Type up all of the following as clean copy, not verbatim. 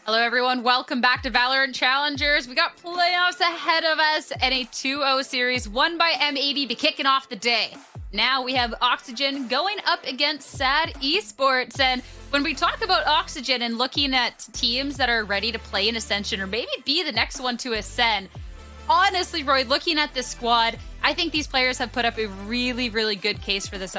Hello, everyone. Welcome back to VALORANT Challengers. We got playoffs ahead of us and a 2-0 series won by M80 to kicking off the day. Now we have Oxygen going up against SAD Esports. And when we talk about Oxygen and looking at teams that are ready to play in Ascension or maybe be the next one to ascend, honestly, Roy, looking at this squad, I think these players have put up a really, really good case for this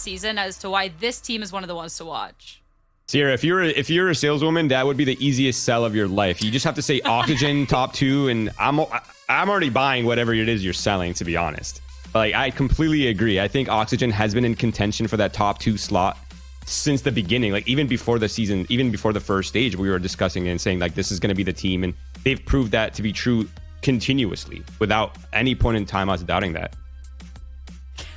season as to why this team is one of the ones to watch. Sierra, if you're a saleswoman, that would be the easiest sell of your life. You just have to say Oxygen top 2, and I'm already buying whatever it is you're selling, to be honest. Like, I completely agree. I think Oxygen has been in contention for that top 2 slot since the beginning. Like, even before the season, even before the first stage, we were discussing and saying like this is going to be the team, and they've proved that to be true continuously without any point in time us doubting that.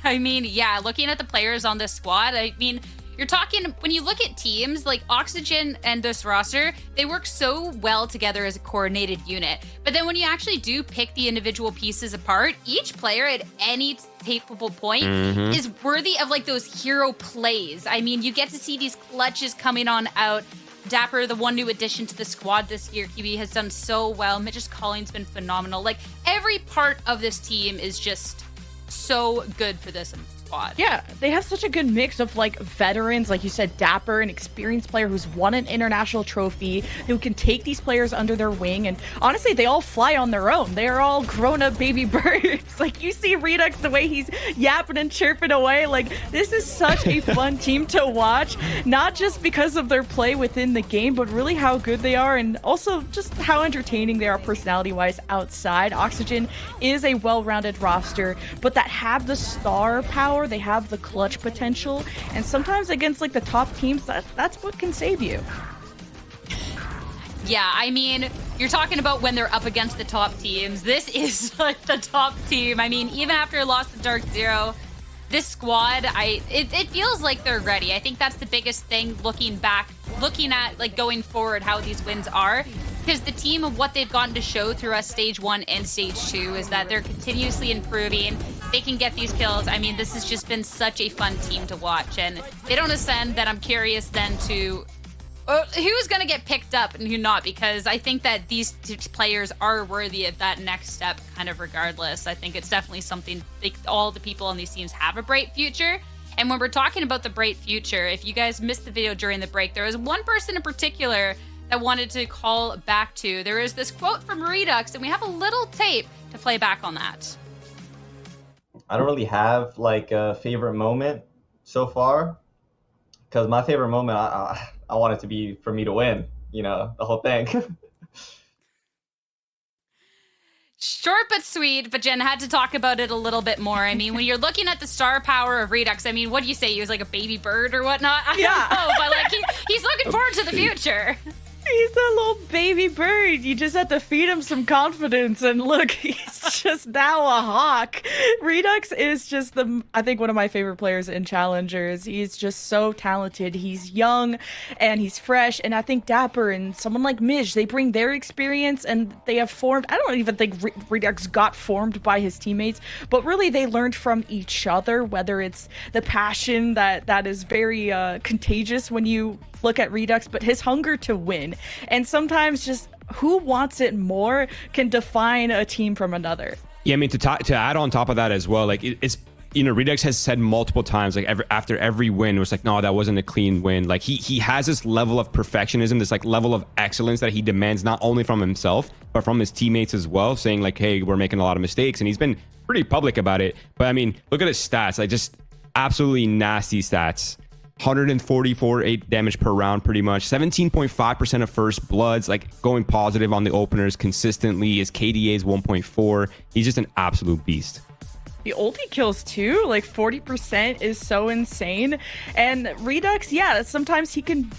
I mean, yeah, looking at the players on this squad, I mean, you're talking, when you look at teams like Oxygen and this roster, they work so well together as a coordinated unit. But then when you actually do pick the individual pieces apart, each player at any capable point is worthy of like those hero plays. I mean, you get to see these clutches coming on out. Dapper, the one new addition to the squad this year, he has done so well. Mitch's calling's been phenomenal. Like, every part of this team is just so good for this squad. Yeah, they have such a good mix of like veterans, like you said, Dapper, an experienced player who's won an international trophy, who can take these players under their wing. And honestly, they all fly on their own. They're all grown-up baby birds. Like, you see Redux, the way he's yapping and chirping away. Like, this is such a fun team to watch, not just because of their play within the game, but really how good they are, and also just how entertaining they are personality-wise outside. Oxygen is a well-rounded roster, but that have the star power, they have the clutch potential, and sometimes against like the top teams, that's what can save you. Yeah, I mean, you're talking about when they're up against the top teams. This is like the top team. I mean, even after lost to Dark Zero, this squad, it feels like they're ready. I think that's the biggest thing looking back, looking at like going forward, how these wins are. Because the team of what they've gotten to show throughout Stage 1 and Stage 2 is that they're continuously improving. They can get these kills. I mean, this has just been such a fun team to watch. And they don't ascend, then I'm curious then to who's going to get picked up and who not. Because I think that these players are worthy of that next step kind of regardless. I think it's definitely something all the people on these teams have a bright future. And when we're talking about the bright future, if you guys missed the video during the break, there was one person in particular that wanted to call back to. There is this quote from Redux, and we have a little tape to play back on that. I don't really have like a favorite moment so far, because my favorite moment, I want it to be for me to win, you know, the whole thing. Short but sweet, but Jen had to talk about it a little bit more. I mean, when you're looking at the star power of Redux, I mean, what do you say? He was like a baby bird or whatnot? I don't know, but like he's looking forward to the future. He's a little baby bird. You just have to feed him some confidence, and look, he's just now a hawk. Redux is just I think one of my favorite players in Challengers. He's just so talented. He's young and he's fresh, and I think Dapper and someone like Mij, they bring their experience, and they have formed, I don't even think Redux got formed by his teammates, but really they learned from each other, whether it's the passion that is very contagious when you look at Redux, but his hunger to win. And sometimes just who wants it more can define a team from another. Yeah, I mean, to add on top of that as well, like it's, you know, Redux has said multiple times, like after every win, it was like, no, that wasn't a clean win. Like he has this level of perfectionism, this like level of excellence that he demands not only from himself, but from his teammates as well, saying like, hey, we're making a lot of mistakes. And he's been pretty public about it. But I mean, look at his stats, like just absolutely nasty stats. 144 8 damage per round, pretty much 17.5% of first bloods, like going positive on the openers consistently. His KDA is 1.4. He's just an absolute beast. The ulti kills too, like 40% is so insane. And Redux, yeah, sometimes he can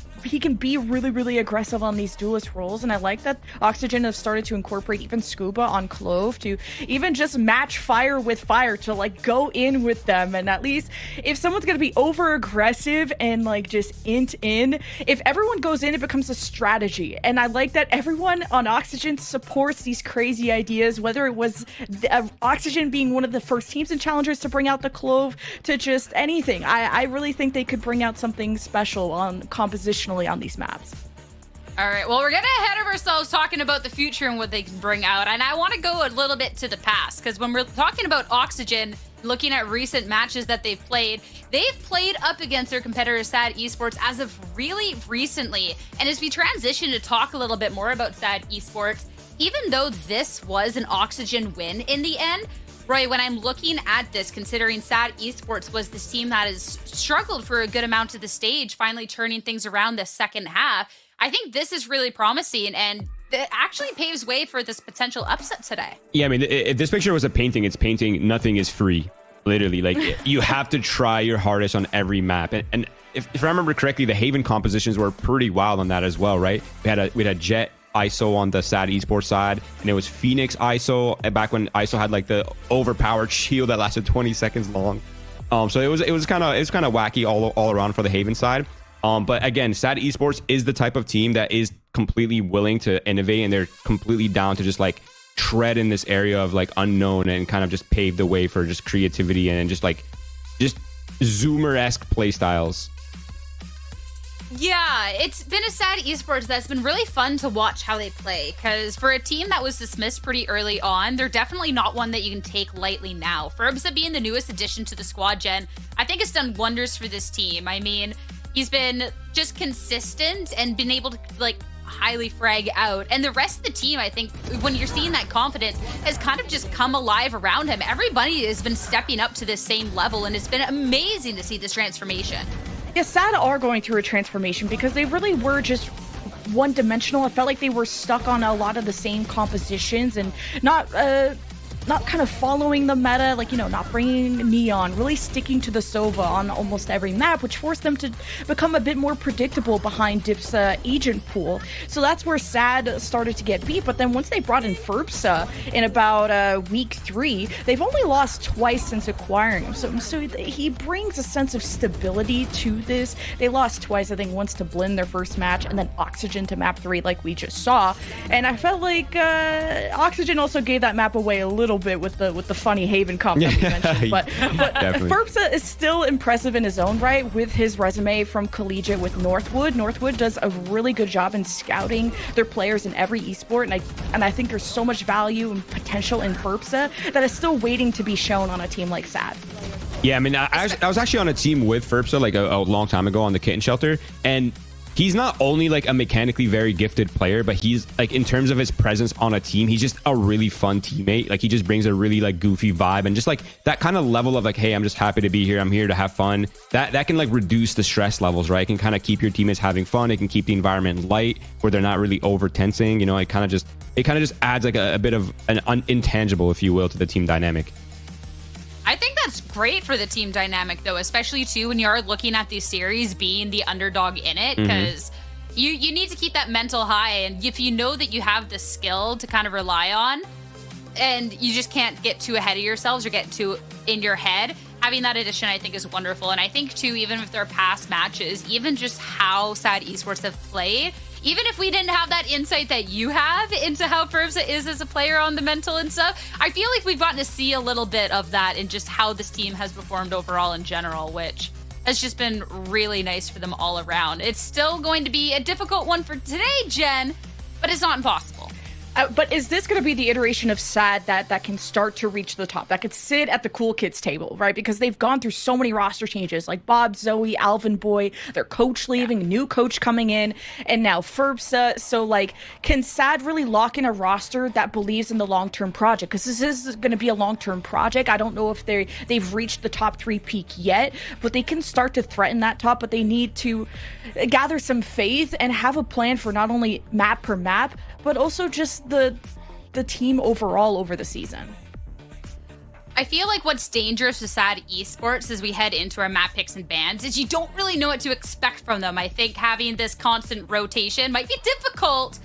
be really, really aggressive on these duelist roles, and I like that Oxygen have started to incorporate even Scuba on Clove to even just match fire with fire, to like go in with them. And at least if someone's gonna be over aggressive and like just int in, if everyone goes in, it becomes a strategy. And I like that everyone on Oxygen supports these crazy ideas, whether it was Oxygen being one of the first teams in Challengers to bring out the Clove, to just anything. I really think they could bring out something special on compositionally on these maps. All right, well, we're getting ahead of ourselves talking about the future and what they can bring out. And I want to go a little bit to the past, because when we're talking about Oxygen, looking at recent matches that they've played up against their competitor SAD Esports as of really recently. And as we transition to talk a little bit more about SAD Esports, even though this was an Oxygen win in the end, Roy, when I'm looking at this, considering SAD Esports was this team that has struggled for a good amount of the stage, finally turning things around the second half, I think this is really promising, and it actually paves way for this potential upset today. Yeah, I mean, if this picture was a painting, it's painting. Nothing is free, literally. Like, you have to try your hardest on every map. And if I remember correctly, the Haven compositions were pretty wild on that as well, right? We had Jet ISO on the SAD Esports side, and it was Phoenix ISO back when ISO had like the overpowered shield that lasted 20 seconds long. So it was kind of wacky all around for the Haven side. But again, SAD Esports is the type of team that is completely willing to innovate, and they're completely down to just like tread in this area of like unknown and kind of just pave the way for just creativity and just Zoomer-esque play styles. Yeah, it's been a SAD Esports that's been really fun to watch how they play, because for a team that was dismissed pretty early on, they're definitely not one that you can take lightly now. Ferbza being the newest addition to the squad gen, I think it's done wonders for this team. I mean, he's been just consistent and been able to like highly frag out. And the rest of the team, I think, when you're seeing that confidence, has kind of just come alive around him. Everybody has been stepping up to this same level, and it's been amazing to see this transformation. Yeah, SAD are going through a transformation because they really were just one-dimensional. I felt like they were stuck on a lot of the same compositions and not kind of following the meta, like, you know, not bringing Neon, really sticking to the Sova on almost every map, which forced them to become a bit more predictable behind Dip's agent pool. So that's where SAD started to get beat. But then once they brought in Ferbza in about week 3, they've only lost twice since acquiring him. So he brings a sense of stability to this. They lost twice, I think, once to Blinn their first match, and then Oxygen to map 3, like we just saw. And I felt like Oxygen also gave that map away a little bit with the funny Haven comp that we mentioned, but Ferbza is still impressive in his own right with his resume from collegiate with Northwood. Northwood does a really good job in scouting their players in every esport, and I think there's so much value and potential in Ferbza that is still waiting to be shown on a team like SAD. Yeah, I mean, I was actually on a team with Ferbza like a long time ago on the Kitten Shelter, and he's not only like a mechanically very gifted player, but he's like, in terms of his presence on a team, he's just a really fun teammate. Like, he just brings a really like goofy vibe, and just like that kind of level of like, hey, I'm just happy to be here, I'm here to have fun. That can like reduce the stress levels, right? It can kind of keep your teammates having fun. It can keep the environment light where they're not really over tensing. You know, it kind of just adds like a bit of an intangible, if you will, to the team dynamic. I think that's great for the team dynamic, though, especially too when you're looking at these series being the underdog in it, because you need to keep that mental high. And if you know that you have the skill to kind of rely on, and you just can't get too ahead of yourselves or get too in your head, having that addition, I think, is wonderful. And I think too, even if they're past matches, even just how SAD Esports have played, even if we didn't have that insight that you have into how Ferbza is as a player on the mental and stuff, I feel like we've gotten to see a little bit of that in just how this team has performed overall in general, which has just been really nice for them all around. It's still going to be a difficult one for today, Jen, but it's not impossible. But is this going to be the iteration of SAD that can start to reach the top, that could sit at the cool kids table, right? Because they've gone through so many roster changes, like Bob, Zoe, Alvin Boy, their coach leaving, new coach coming in, and now Ferbza. So, like, can SAD really lock in a roster that believes in the long-term project? Because this is going to be a long-term project. I don't know if they've reached the top 3 peak yet, but they can start to threaten that top, but they need to gather some faith and have a plan for not only map per map, but also just the team overall over the season. I feel like what's dangerous with SAD Esports as we head into our map picks and bans is you don't really know what to expect from them. I think having this constant rotation might be difficult,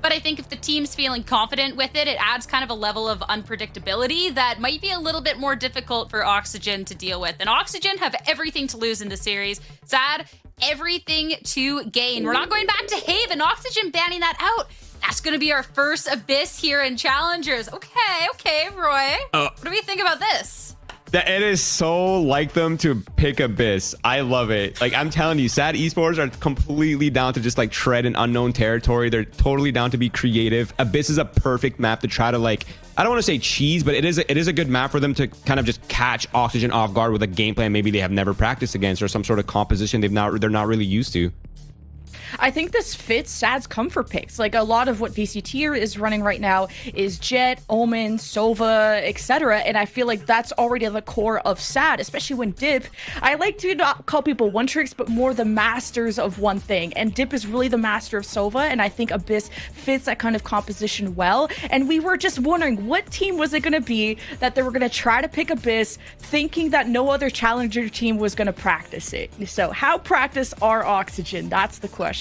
but I think if the team's feeling confident with it, it adds kind of a level of unpredictability that might be a little bit more difficult for Oxygen to deal with. And Oxygen have everything to lose in the series. SAD, everything to gain. We're not going back to Haven. Oxygen banning that out. That's going to be our first Abyss here in Challengers. Okay, Roy. What do we think about this? It is so like them to pick Abyss. I love it. Like, I'm telling you, SAD Esports are completely down to just like tread in unknown territory. They're totally down to be creative. Abyss is a perfect map to try to like, I don't want to say cheese, but it is a good map for them to kind of just catch Oxygen off guard with a game plan maybe they have never practiced against, or some sort of composition they're not really used to. I think this fits SAD's comfort picks. Like, a lot of what VCT is running right now is Jet, Omen, Sova, etc. And I feel like that's already the core of SAD, especially when Dip, I like to not call people one tricks, but more the masters of one thing. And Dip is really the master of Sova, and I think Abyss fits that kind of composition well. And we were just wondering, what team was it going to be that they were going to try to pick Abyss, thinking that no other challenger team was going to practice it? So how practice are Oxygen? That's the question.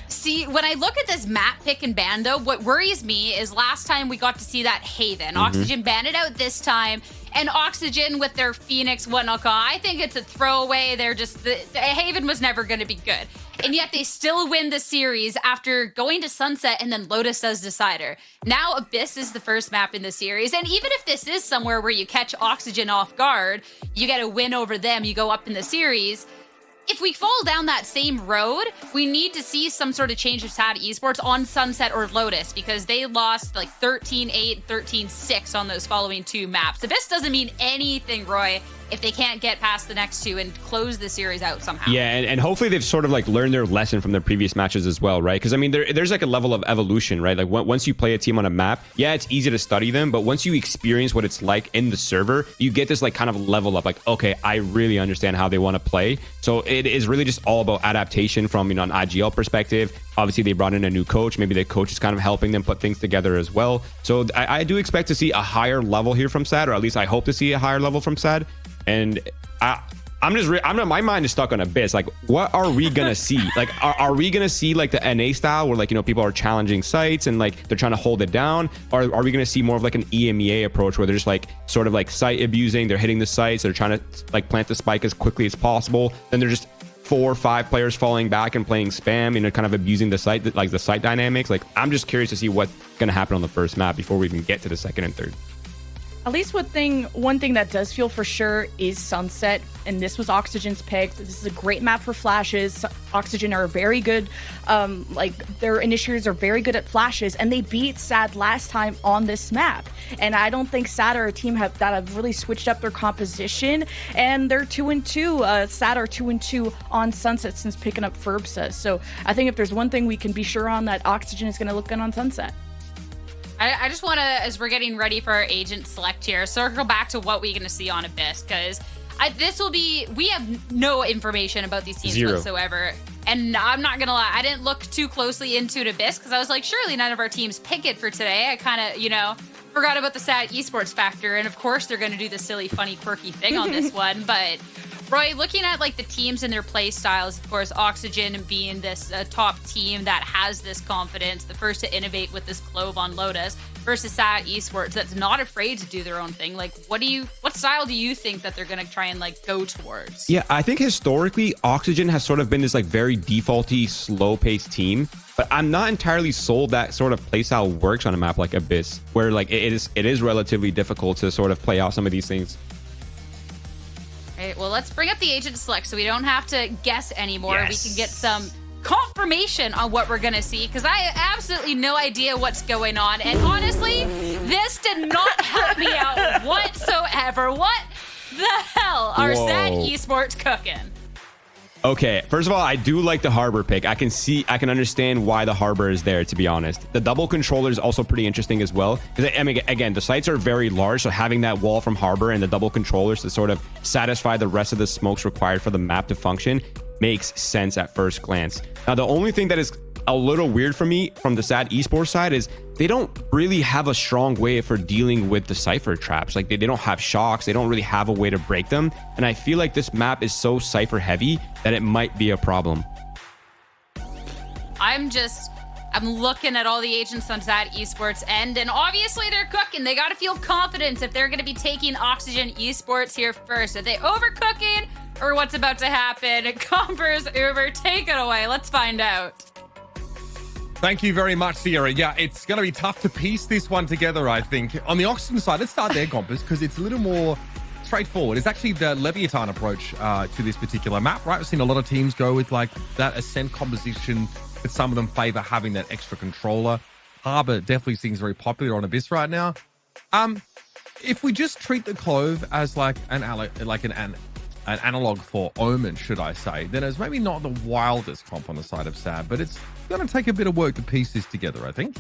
See, when I look at this map pick and ban, though, what worries me is last time we got to see that Haven. Oxygen banned it out this time, and Oxygen with their Phoenix whatnot, I think it's a throwaway. They're just, the Haven was never going to be good. And yet they still win the series after going to Sunset and then Lotus as decider. Now Abyss is the first map in the series. And even if this is somewhere where you catch Oxygen off guard, you get a win over them, you go up in the series. If we fall down that same road, we need to see some sort of change of SAD Esports on Sunset or Lotus, because they lost like 13-8, 13-6 on those following two maps. Abyss doesn't mean anything, Roy, if they can't get past the next two and close the series out somehow. Yeah, and hopefully they've sort of like learned their lesson from their previous matches as well, right? Because I mean, there's like a level of evolution, right? Like once you play a team on a map, yeah, it's easy to study them, but once you experience what it's like in the server, you get this like kind of level up, like, okay, I really understand how they want to play. So it is really just all about adaptation from, an IGL perspective. Obviously, they brought in a new coach. Maybe the coach is kind of helping them put things together as well. So I do expect to see a higher level here from SAD, or at least I hope to see a higher level from SAD. And my mind is stuck on Abyss. Like, what are we gonna see? Like, are we gonna see like the NA style where like, people are challenging sites and like they're trying to hold it down? Or are we gonna see more of like an EMEA approach where they're just like sort of like site abusing, they're hitting the sites, they're trying to like plant the spike as quickly as possible, then they're just 4 or 5 players falling back and playing spam, kind of abusing the site, like the site dynamics. Like, I'm just curious to see what's gonna happen on the first map before we even get to the second and third. At least one thing that does feel for sure is Sunset, and this was Oxygen's pick. This is a great map for flashes. Oxygen are very good, their initiators are very good at flashes, and they beat SAD last time on this map. And I don't think SAD are a team that have really switched up their composition, and they're 2-2. SAD are 2-2 on Sunset since picking up Ferbsa. So I think if there's one thing we can be sure on, that Oxygen is going to look good on Sunset. I just want to, as we're getting ready for our agent select here, circle back to what we're going to see on Abyss, because we have no information about these teams whatsoever. And I'm not going to lie, I didn't look too closely into Abyss because I was like, surely none of our teams pick it for today. I kind of, forgot about the SAD Esports factor. And of course, they're going to do the silly, funny, quirky thing on this one. But Roy, looking at like the teams and their play styles, of course, Oxygen being this top team that has this confidence, the first to innovate with this Clove on Lotus, versus SAD Esports that's not afraid to do their own thing. Like, what style do you think that they're going to try and like go towards? Yeah, I think historically Oxygen has sort of been this like very defaulty, slow-paced team, but I'm not entirely sold that sort of playstyle works on a map like Abyss, where like it is relatively difficult to sort of play out some of these things. All right, well, let's bring up the agent select so we don't have to guess anymore. Yes. We can get some confirmation on what we're gonna see, because I have absolutely no idea what's going on, and honestly, this did not help me out whatsoever. What the hell are SAD Esports cooking? Okay, first of all, I do like the Harbor pick. I can understand why the Harbor is there, to be honest. The double controller is also pretty interesting as well. Because, I mean, again, the sites are very large, so having that wall from Harbor and the double controllers to sort of satisfy the rest of the smokes required for the map to function makes sense at first glance. Now, the only thing that is a little weird for me from the SAD Esports side is they don't really have a strong way for dealing with the Cypher traps. Like, they don't have shocks. They don't really have a way to break them. And I feel like this map is so Cypher heavy that it might be a problem. I'm looking at all the agents on SAD Esports end, and obviously they're cooking. They got to feel confident if they're going to be taking Oxygen Esports here first. Are they overcooking, or what's about to happen? Compers, Uber, take it away. Let's find out. Thank you very much, Sierra. Yeah, it's going to be tough to piece this one together, I think. On the Oxygen side, let's start there, Compers, because it's a little more straightforward. It's actually the Leviathan approach to this particular map, right? We've seen a lot of teams go with like that Ascent composition, but some of them favor having that extra controller. Harbor definitely seems very popular on Abyss right now. If we just treat the Clove as like an analog for Omen, should I say, then it's maybe not the wildest comp on the side of Sad, but it's going to take a bit of work to piece this together, I think.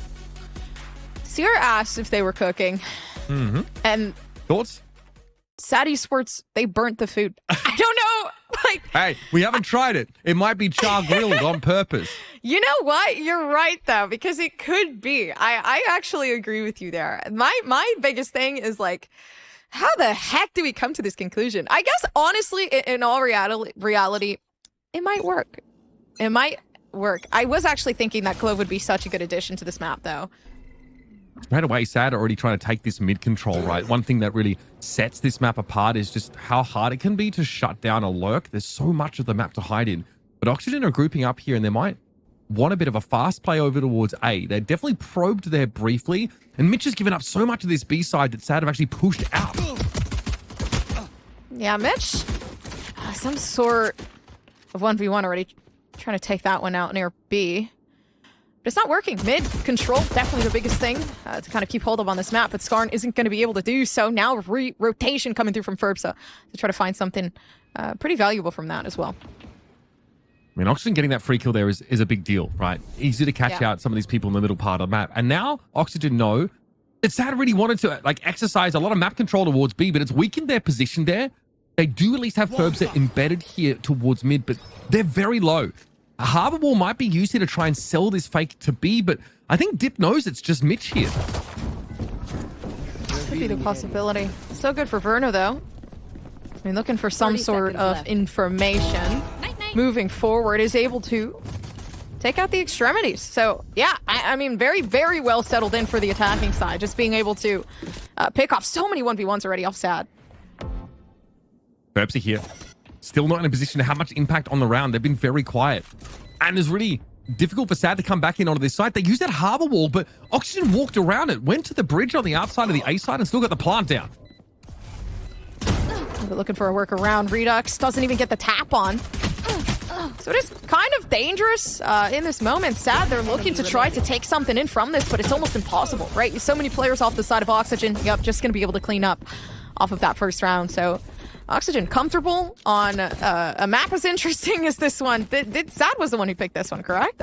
Sierra asked if they were cooking. Mm-hmm. And thoughts? Sad Esports, they burnt the food. I don't know. Like, hey, we haven't tried it. It might be char grilled on purpose. You know what? You're right, though, because it could be. I actually agree with you there. My biggest thing is like, how the heck do we come to this conclusion? I guess, honestly, in all reality, it might work. It might work. I was actually thinking that Clove would be such a good addition to this map, though. Right away, Sad already trying to take this mid control, right? One thing that really sets this map apart is just how hard it can be to shut down a lurk. There's so much of the map to hide in. But Oxygen are grouping up here, and they might want a bit of a fast play over towards A. They definitely probed there briefly, and Mitch has given up so much of this B side that Sad have actually pushed out. Yeah, Mitch, some sort of 1v1 already trying to take that one out near B. But it's not working. Mid control, definitely the biggest thing to kind of keep hold of on this map, but Skarn isn't going to be able to do so. Now rotation coming through from Ferbsa to try to find something pretty valuable from that as well. I mean, Oxygen getting that free kill there is a big deal, right? Easy to catch out some of these people in the middle part of the map. And now Oxygen know that Sad really wanted to like exercise a lot of map control towards B, but it's weakened their position there. They do at least have Ferbsa embedded here towards mid, but they're very low. A Harbor Wall might be used here to try and sell this fake to B, but I think Dip knows it's just Mitch here. Could be the possibility. So good for Verno, though. I mean, looking for some sort of information. Moving forward, is able to take out the extremities. So, yeah, I mean, very, very well settled in for the attacking side. Just being able to pick off so many 1v1s already off Sad. Ferbsa here. Still not in a position to have much impact on the round. They've been very quiet. And it's really difficult for Sad to come back in onto this side. They used that Harbor Wall, but Oxygen walked around it, went to the bridge on the outside of the A side and still got the plant down. They're looking for a workaround. Redux doesn't even get the tap on. So it is kind of dangerous in this moment. Sad, they're looking to try to take something in from this, but it's almost impossible, right? So many players off the side of Oxygen. Yep, just going to be able to clean up off of that first round. So Oxygen comfortable on a map as interesting as this one. Sad was the one who picked this one, correct?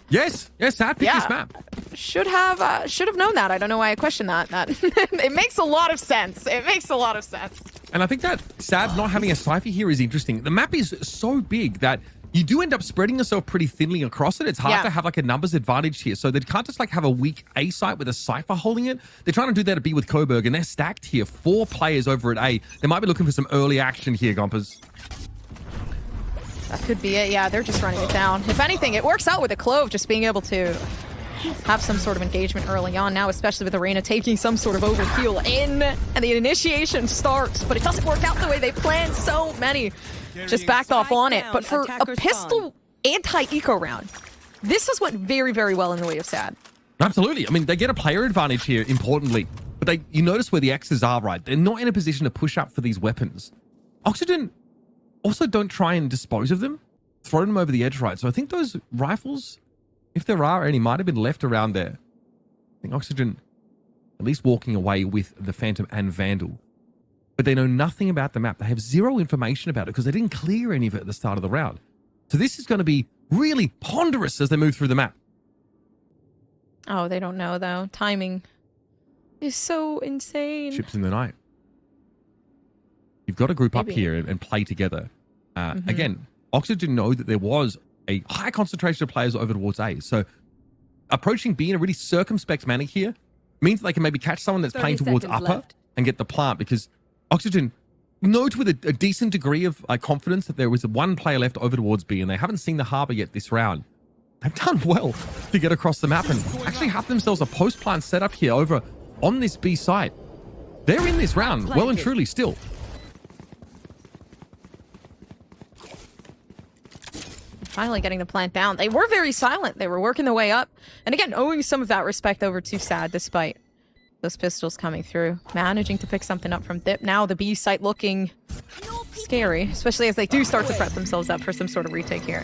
Yes, Sad picked this map. Should have known that. I don't know why I question that. It makes a lot of sense. It makes a lot of sense. And I think that Sad not having a Cypher here is interesting. The map is so big that you do end up spreading yourself pretty thinly across it. It's hard to have like a numbers advantage here. So they can't just like have a weak A site with a Cypher holding it. They're trying to do that at B with Coburg, and they're stacked here. 4 players over at A. They might be looking for some early action here, Gompers. That could be it. Yeah, they're just running it down. If anything, it works out with the Clove just being able to have some sort of engagement early on now, especially with Arena taking some sort of overkill in, and the initiation starts, but it doesn't work out the way they planned. So many just backed off on it. But for a pistol anti-eco round, this has went very, very well in the way of Sad. Absolutely. I mean, they get a player advantage here, importantly. But you notice where the X's are, right? They're not in a position to push up for these weapons. Oxygen also don't try and dispose of them, throw them over the edge, right? So I think those rifles, if there are any, might have been left around there. I think Oxygen at least walking away with the Phantom and Vandal. But they know nothing about the map. They have zero information about it because they didn't clear any of it at the start of the round. So this is going to be really ponderous as they move through the map. Oh, they don't know, though. Timing is so insane. Ships in the night. You've got to group up here and play together. Again, Oxygen know that there was a high concentration of players over towards A. So approaching B in a really circumspect manner here means they can maybe catch someone that's playing towards upper and get the plant, because Oxygen knows with a decent degree of confidence that there was one player left over towards B, and they haven't seen the Harbor yet this round. They've done well to get across the map and actually have themselves a post-plant set up here over on this B site. They're in this round, well and truly still. Finally getting the plant down. They were very silent. They were working their way up. And again, owing some of that respect over to Sad, despite Those pistols coming through. Managing to pick something up from Dip. Now the B site looking scary, especially as they do start to prep themselves up for some sort of retake here.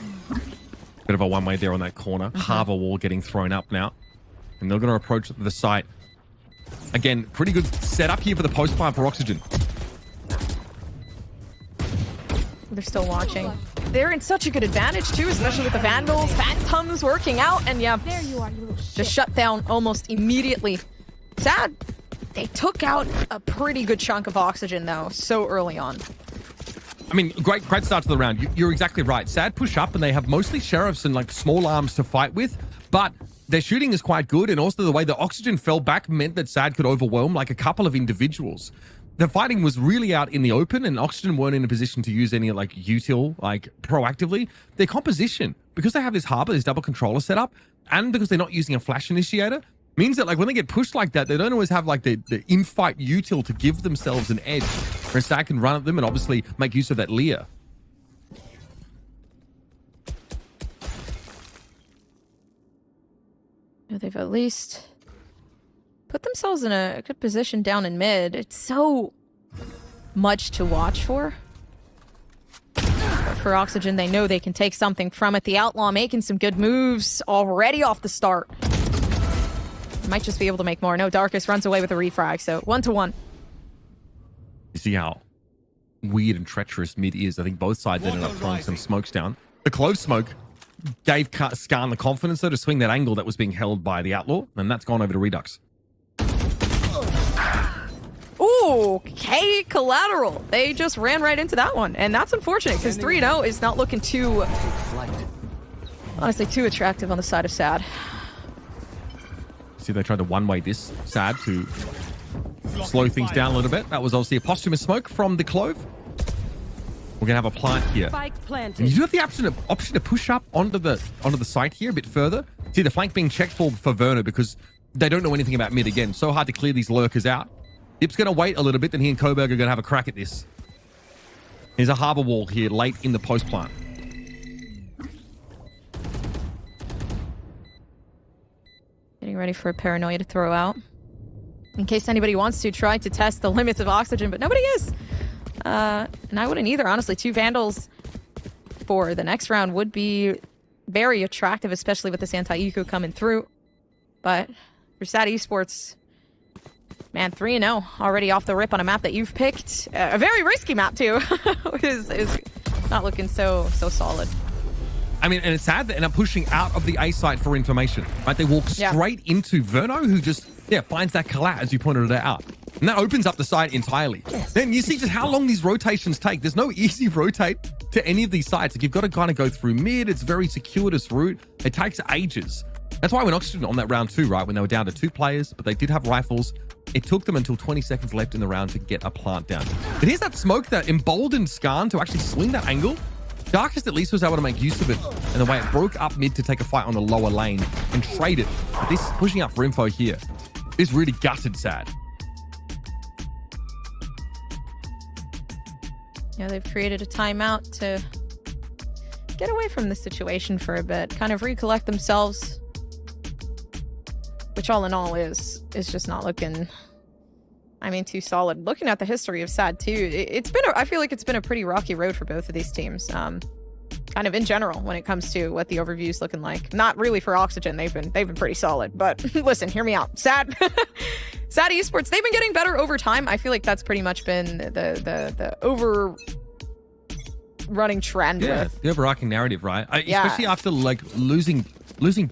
Bit of a one-way there on that corner. Harbor wall getting thrown up now. And they're going to approach the site. Again, pretty good setup here for the post plant for Oxygen. They're still watching. They're in such a good advantage too, especially with the Vandals. Phantoms working out, and yeah, There you are, you little shit. just shut down almost immediately. Sad. They took out a pretty good chunk of Oxygen though, so early on. I mean, great start to the round. You're exactly right. Sad push up, and they have mostly sheriffs and like small arms to fight with, but their shooting is quite good, and also the way the Oxygen fell back meant that Sad could overwhelm like a couple of individuals. The fighting was really out in the open, and Oxygen weren't in a position to use any like util like proactively. Their composition, because they have this harbor, this double controller setup, and because they're not using a flash initiator, means that like when they get pushed like that, they don't always have like the in-fight util to give themselves an edge. Whereas Sad can run at them and obviously make use of that Lear. They've at least put themselves in a good position down in mid. It's so much to watch for. But for Oxygen, they know they can take something from it. The Outlaw making some good moves already off the start. Might just be able to make more. No, Darkus runs away with a refrag, so 1-1. You see how weird and treacherous mid is. I think both sides ended up throwing some smokes down. The clove smoke gave Skarn the confidence, though, to swing that angle that was being held by the Outlaw, and that's gone over to Redux. Ooh, K collateral. They just ran right into that one, and that's unfortunate because 3-0 is not looking too, honestly, too attractive on the side of Sad. See, they tried to one-way this Sad to slow things down a little bit. That was obviously a posthumous smoke from the clove. We're gonna have a plant here. And you do have the option to push up onto the site here a bit further. See the flank being checked for Verno because they don't know anything about mid again. So hard to clear these lurkers out. Dip's gonna wait a little bit, then he and Coburg are gonna have a crack at this. There's a harbor wall here late in the post plant. Getting ready for a paranoia to throw out. In case anybody wants to try to test the limits of Oxygen, but nobody is. And I wouldn't either, honestly. 2 Vandals for the next round would be very attractive, especially with this anti-eco coming through. But for Sad Esports, man, 3-0 already off the rip on a map that you've picked. A very risky map, too, is not looking so solid. I mean, and it's sad that they end up pushing out of the A site for information, right? They walk straight into Verno, who just, finds that collat, as you pointed it out. And that opens up the site entirely. Then you see just how long these rotations take. There's no easy rotate to any of these sites. Like, you've got to kind of go through mid. It's a very circuitous route. It takes ages. That's why when Oxygen on that round 2, right, when they were down to 2 players, but they did have rifles, it took them until 20 seconds left in the round to get a plant down. But here's that smoke that emboldened Skarn to actually swing that angle. Darkest at least was able to make use of it, and the way it broke up mid to take a fight on the lower lane and trade it. But this pushing up for info here is really gutted Sad. Yeah, they've created a timeout to get away from the situation for a bit, kind of recollect themselves, which all in all is just not looking, too solid. Looking at the history of Sad too, I feel like it's been a pretty rocky road for both of these teams. Kind of in general when it comes to what the overview's looking like. Not really for Oxygen, they've been pretty solid. But listen, hear me out. Sad Esports, they've been getting better over time. I feel like that's pretty much been the over running trend. The overarching narrative, right? Especially after like losing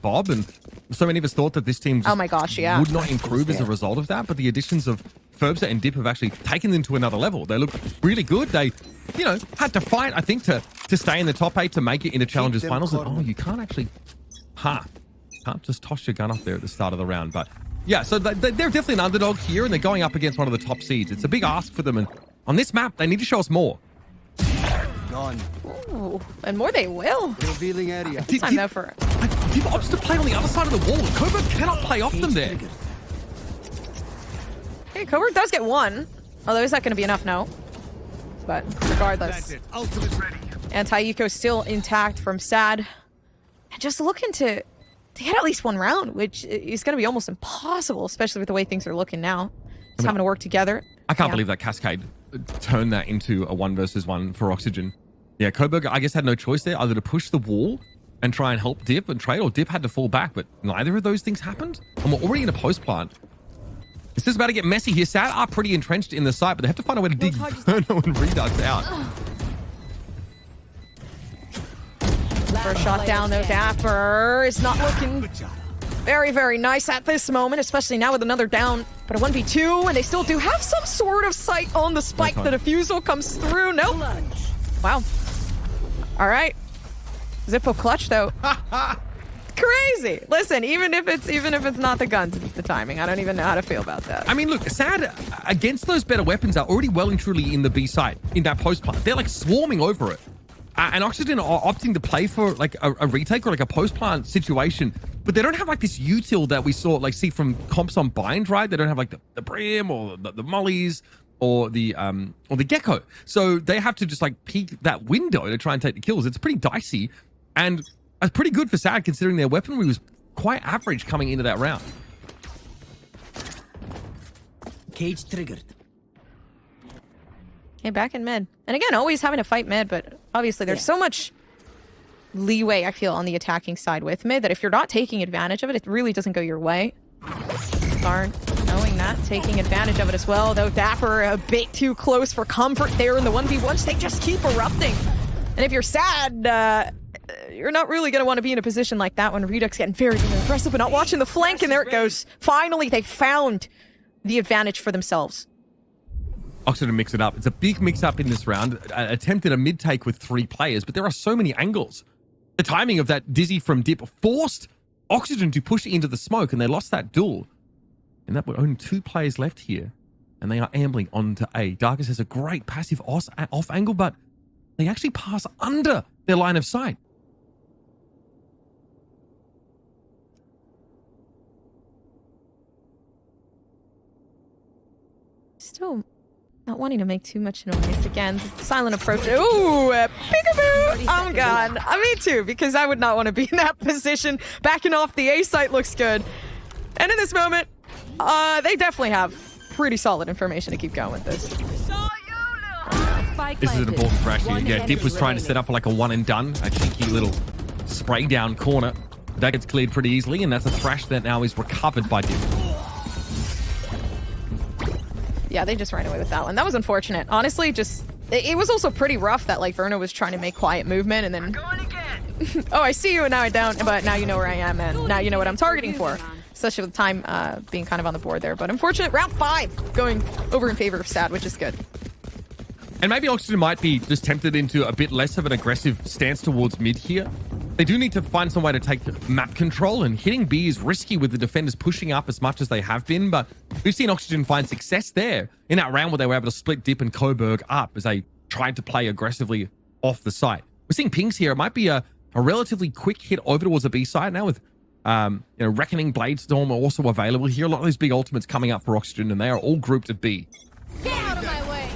Bob, and so many of us thought that this team just would not improve as a result of that. But the additions of Ferbsa and Dip have actually taken them to another level. They look really good. They, had to fight, I think, to stay in the top 8 to make it into Challengers finals. And you can't actually, can't just toss your gun up there at the start of the round. But yeah, so they're definitely an underdog here, and they're going up against one of the top seeds. It's a big ask for them, and on this map, they need to show us more. Gone. Ooh, and more they will. Revealing area. Dip opts to play on the other side of the wall. Cobra cannot play off them there. Hey, Coburg does get 1. Although, is that going to be enough? No. But regardless, anti-eco still intact from Sad. And just looking to to get at least one round, which is going to be almost impossible, especially with the way things are looking now. Just having to work together. I can't believe that Cascade turned that into a 1v1 for Oxygen. Yeah, Coburg, I guess, had no choice there, either to push the wall and try and help Dip and trade, or Dip had to fall back, but neither of those things happened. And we're already in a post plant. It's just about to get messy here. Sad are pretty entrenched in the site, but they have to find a way to dig Verno and Redux out. First shot down, though. Dapper is not looking very, very nice at this moment, especially now with another down. But a 1v2, and they still do have some sort of sight on the spike. The defusal comes through. Nope. Wow. All right. Zippo clutch, though. Crazy. Listen, even if it's not the guns, it's the timing. I don't even know how to feel about that. I mean, look, Sad against those better weapons are already well and truly in the B site, in that post plant. They're like swarming over it. And Oxygen are opting to play for like a retake or like a post plant situation, but they don't have like this util that we see from comps on Bind, right? They don't have like the Brim or the Mollies or the Gecko. So they have to just like peek that window to try and take the kills. It's pretty dicey, and it's pretty good for Sad considering their weaponry was quite average coming into that round. Cage triggered. Okay, back in mid. And again, always having to fight mid, but obviously there's so much leeway, I feel, on the attacking side with mid that if you're not taking advantage of it, it really doesn't go your way. Darn, knowing that, taking advantage of it as well, though Dapper a bit too close for comfort there in the 1v1s. They just keep erupting. And if you're Sad, you're not really going to want to be in a position like that when Redux getting very, very aggressive, but not watching the flank, and there it goes. Finally, they found the advantage for themselves. Oxygen mix it up. It's a big mix up in this round. Attempted a mid take with 3 players, but there are so many angles. The timing of that Dizzy from Dip forced Oxygen to push into the smoke, and they lost that duel. And that were only 2 players left here, and they are ambling onto A. Darkus has a great passive off angle, but they actually pass under their line of sight. Still not wanting to make too much noise again. Silent approach. Ooh, peekaboo! I'm gone. Me too, because I would not want to be in that position. Backing off the A site looks good. And in this moment, they definitely have pretty solid information to keep going with this. This is an important crash here. Yeah, Dip was trying to set up for like a one and done, a cheeky little spray down corner. That gets cleared pretty easily, and that's a thrash that now is recovered by Dip. Yeah, they just ran away with that one. That was unfortunate. Honestly, just it was also pretty rough that like Verno was trying to make quiet movement and then oh, I see you and now I don't, but now you know where I am and now you know what I'm targeting for. Especially with time being kind of on the board there. But unfortunate, round 5 going over in favor of Sad, which is good. And maybe Oxygen might be just tempted into a bit less of an aggressive stance towards mid here. They do need to find some way to take map control, and hitting B is risky with the defenders pushing up as much as they have been, but we've seen Oxygen find success there in that round where they were able to split Dip and Coburg up as they tried to play aggressively off the site. We're seeing pings here. It might be a relatively quick hit over towards the B side now with Reckoning, Bladestorm are also available here. A lot of those big ultimates coming up for Oxygen, and they are all grouped at B. Get out of my way!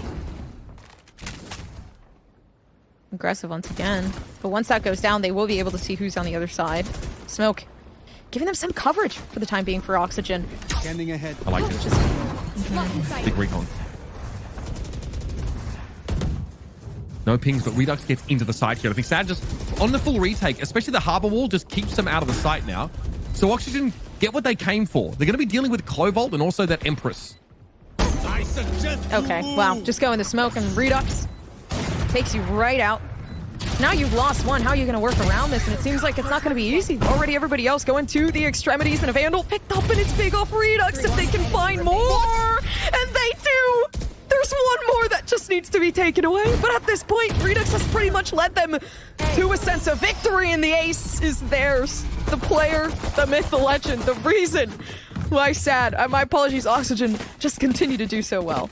Aggressive once again. But once that goes down, they will be able to see who's on the other side. Smoke. Giving them some coverage for the time being for Oxygen. Scanning ahead. I like this. Big recon. No pings, but Redux gets into the site here. I think Sad just, on the full retake, especially the harbor wall, just keeps them out of the site now. So Oxygen get what they came for. They're going to be dealing with Clovolt and also that Empress. Okay, wow. Just go in the smoke and Redux takes you right out. Now you've lost one. How are you going to work around this? And it seems like it's not going to be easy. Already everybody else going to the extremities, and a Vandal picked up, and it's big off Redux if they can find more. And they do. There's one more that just needs to be taken away. But at this point, Redux has pretty much led them to a sense of victory, and the ace is theirs. The player, the myth, the legend, the reason why Sad, my apologies, Oxygen, just continue to do so well.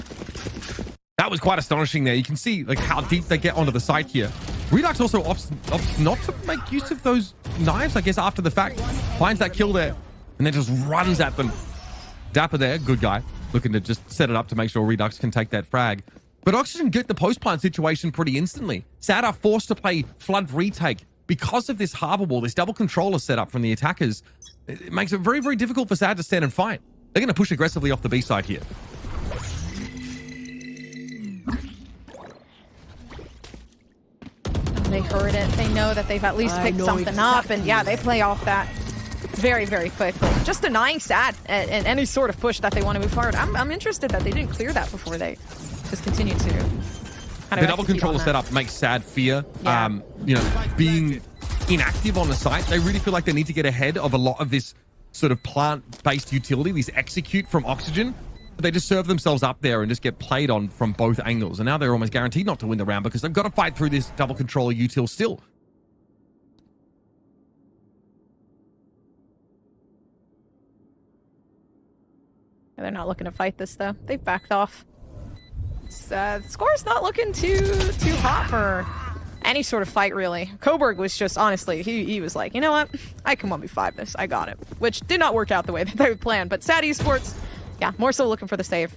That was quite astonishing there. You can see like how deep they get onto the site here. Redux also opts not to make use of those knives, I guess, after the fact. Finds that kill there and then just runs at them. Dapper there, good guy. Looking to just set it up to make sure Redux can take that frag. But Oxygen get the post-plant situation pretty instantly. Sad are forced to play Flood retake because of this harbor wall, this double controller setup from the attackers, it makes it very, very difficult for SAD to stand and fight. They're going to push aggressively off the B side here. They heard it. They know that they've at least picked something up, and yeah, they play off that very, very quickly. Just denying SAD and any sort of push that they want to move forward. I'm interested that they didn't clear that before they just continued to kind of the double controller setup makes SAD fear, you know, being inactive on the site. They really feel like they need to get ahead of a lot of this sort of plant-based utility, these execute from Oxygen. But they just serve themselves up there and just get played on from both angles. And now they're almost guaranteed not to win the round because they've got to fight through this double controller util still. They're not looking to fight this though. They've backed off. Score's not looking too hot for any sort of fight, really. Coburg was just, honestly, he was like, you know what? I can 1v5 this. I got it. Which did not work out the way that they would plan. But SAD Esports, yeah, more so looking for the save.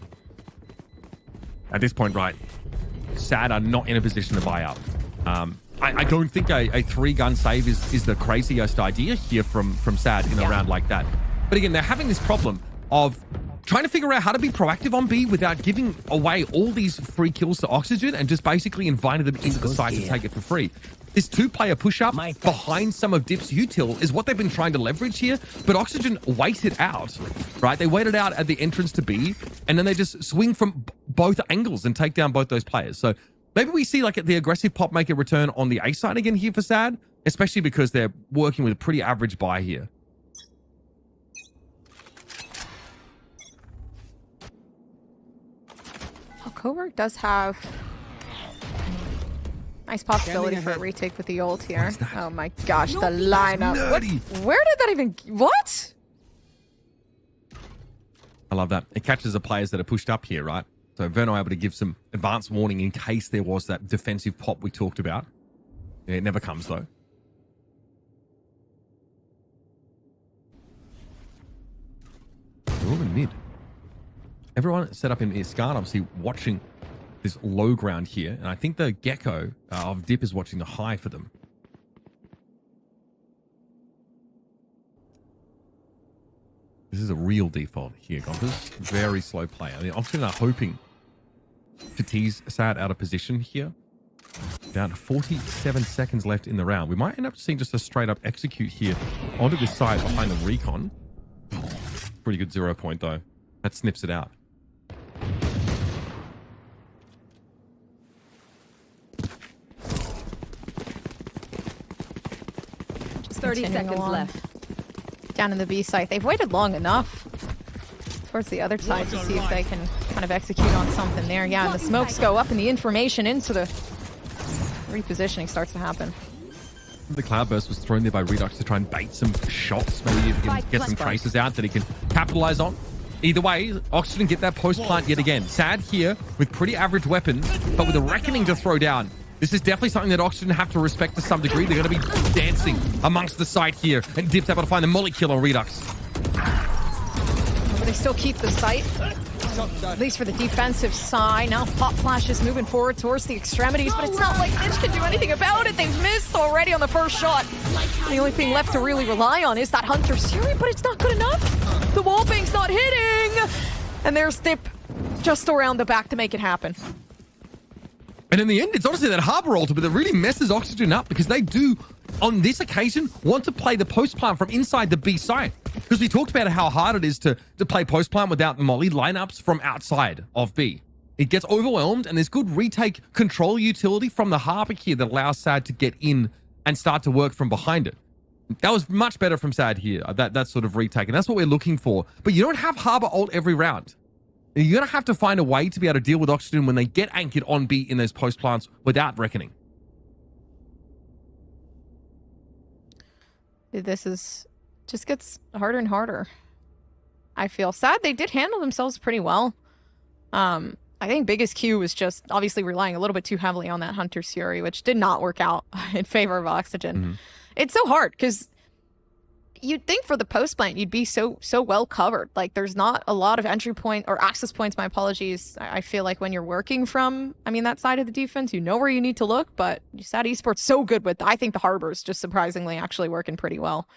At this point, right, SAD are not in a position to buy up. I don't think a 3-gun save is the craziest idea here from SAD in a round like that. But again, they're having this problem of trying to figure out how to be proactive on B without giving away all these free kills to Oxygen and just basically inviting them into the site to take it for free. This 2-player push-up behind some of Dip's util is what they've been trying to leverage here, but Oxygen waited out, right? They waited out at the entrance to B, and then they just swing from both angles and take down both those players. So maybe we see like the aggressive pop make a return on the A side again here for SAD, especially because they're working with a pretty average buy here. Coburg does have nice possibility for a retake with the ult here. Oh my gosh, the lineup. Where did that even... What? I love that. It catches the players that are pushed up here, right? So Verno able to give some advance warning in case there was that defensive pop we talked about. Yeah, it never comes, though. They're all in mid. Everyone set up in Iskan, obviously watching this low ground here. And I think the Gecko of Dip is watching the high for them. This is a real default here, Gompers. Very slow play. I mean, Oxygen are hoping to tease SAD out of position here. Down to 47 seconds left in the round. We might end up seeing just a straight up execute here onto this side behind the recon. Pretty good 0 point though. That snips it out. Just 30 seconds left. Down in the B site. They've waited long enough towards the other side to see if they can kind of execute on something there. Yeah, and the smokes go up and the information into the repositioning starts to happen. The cloudburst was thrown there by Redux to try and bait some shots. Maybe he can get some traces out that he can capitalize on. Either way, Oxygen get that post plant yet again. SAD here with pretty average weapons, but with a reckoning to throw down. This is definitely something that Oxygen have to respect to some degree. They're going to be dancing amongst the site here, and Dip's able to find the molly kill on Redux. But they still keep the site, at least for the defensive side. Now Pop Flash is moving forward towards the extremities, but it's not like Mitch can do anything about it. They've missed already on the first shot. The only thing left to really rely on is that Hunter's Fury, but it's not good enough. The wall bang's not hitting. And there's Dip just around the back to make it happen. And in the end, it's honestly that Harbor ultimate that really messes Oxygen up, because they do, on this occasion, want to play the post plant from inside the B site. Because we talked about how hard it is to play post plant without molly lineups from outside of B. It gets overwhelmed, and there's good retake control utility from the Harbor here that allows SAD to get in and start to work from behind it. That was much better from SAD here, that sort of retake, and that's what we're looking for. But you don't have Harbor ult every round. You're going to have to find a way to be able to deal with Oxygen when they get anchored on B in those post plants without reckoning. This is just gets harder and harder. I feel sad. They did handle themselves pretty well. I think biggest Q was just obviously relying a little bit too heavily on that Hunter's Fury, which did not work out in favor of Oxygen. It's so hard because you'd think for the post plant you'd be so well covered. Like there's not a lot of entry point or access points, my apologies. I feel like when you're working from, I mean, that side of the defense, you know where you need to look, but VCT Esports so good with, I think the Harbor's just surprisingly actually working pretty well.